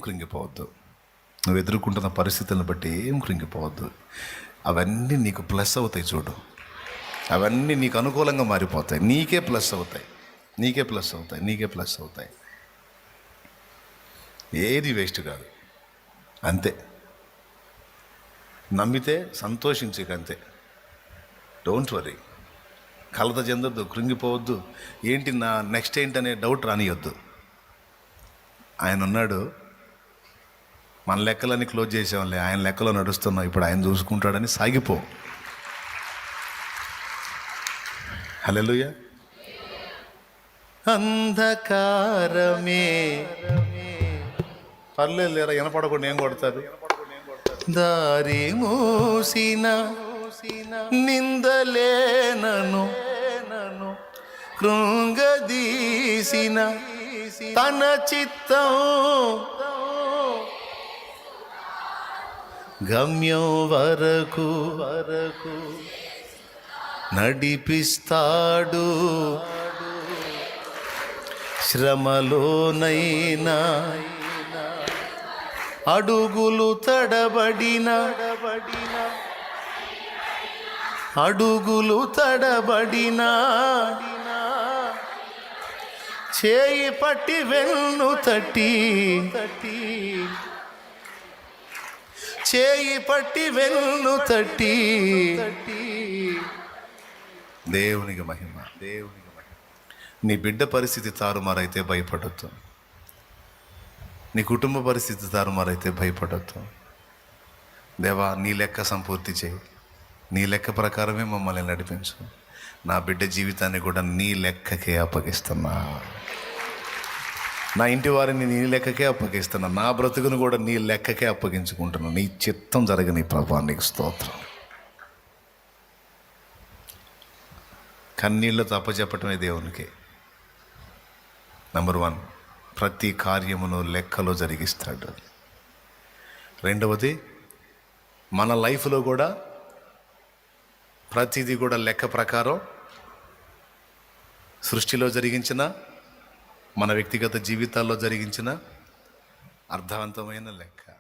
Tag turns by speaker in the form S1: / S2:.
S1: కృంగిపోవద్దు. నువ్వు ఎదుర్కొంటున్న పరిస్థితులను బట్టి ఏం కృంగిపోవద్దు. అవన్నీ నీకు ప్లస్ అవుతాయి. చూడు, అవన్నీ నీకు అనుకూలంగా మారిపోతాయి. నీకే ప్లస్ అవుతాయి. ఏది వేస్ట్ కాదు. అంతే. నమ్మితే సంతోషించకంతే. Don't worry. కలత చెందొద్దు, కృంగిపోవద్దు. ఏంటి నా నెక్స్ట్ ఏంటనే డౌట్ రానియొద్దు. ఆయన ఉన్నాడు. మన లెక్కలన్నీ క్లోజ్ చేసాంలే, ఆయన లెక్కలో నడుస్తున్నాం, ఇప్పుడు ఆయన చూసుకుంటాడని సాగిపో. హల్లెలూయా. అంధకారమే పర్లేదు లేరా, వినపడకుండా ఏం కొడతారు. దారి మూసిన నిందలేనను కృంగదీసిన తన చిత్తం గమ్యం వరకు నడిపిస్తాడు. శ్రమలోనైనా అడుగులు తడబడిన చేయి పట్టి వెన్ను తట్టి దేవునికి మహిమ. నీ బిడ్డ పరిస్థితి తారుమారైతే భయపడొద్దు. నీ కుటుంబ పరిస్థితి తారుమారైతే భయపడొద్దు. దేవా, నీ లెక్క సంపూర్తి చేయి. నీ లెక్క ప్రకారమే మమ్మల్ని నడిపించు. నా బిడ్డ జీవితాన్ని కూడా నీ లెక్కకే అప్పగిస్తున్నా. నా ఇంటి వారిని నీ లెక్కకే అప్పగిస్తున్నా. నా బ్రతుకును కూడా నీ లెక్కకే అప్పగించుకుంటున్నా. నీ చిత్తం జరగని ప్రభువా, నీకు స్తోత్రం. కన్నీళ్లతో అప్పచెప్పటమే దేవునికి. నంబర్ 1, ప్రతి కార్యమును లెక్కలో జరిగిస్తాడు. రెండవది, మన లైఫ్లో కూడా ప్రతిదీ కూడా లెక్క ప్రకారం సృష్టిలో జరిగించిన, మన వ్యక్తిగత జీవితాల్లో జరిగించిన అర్థవంతమైన లెక్క.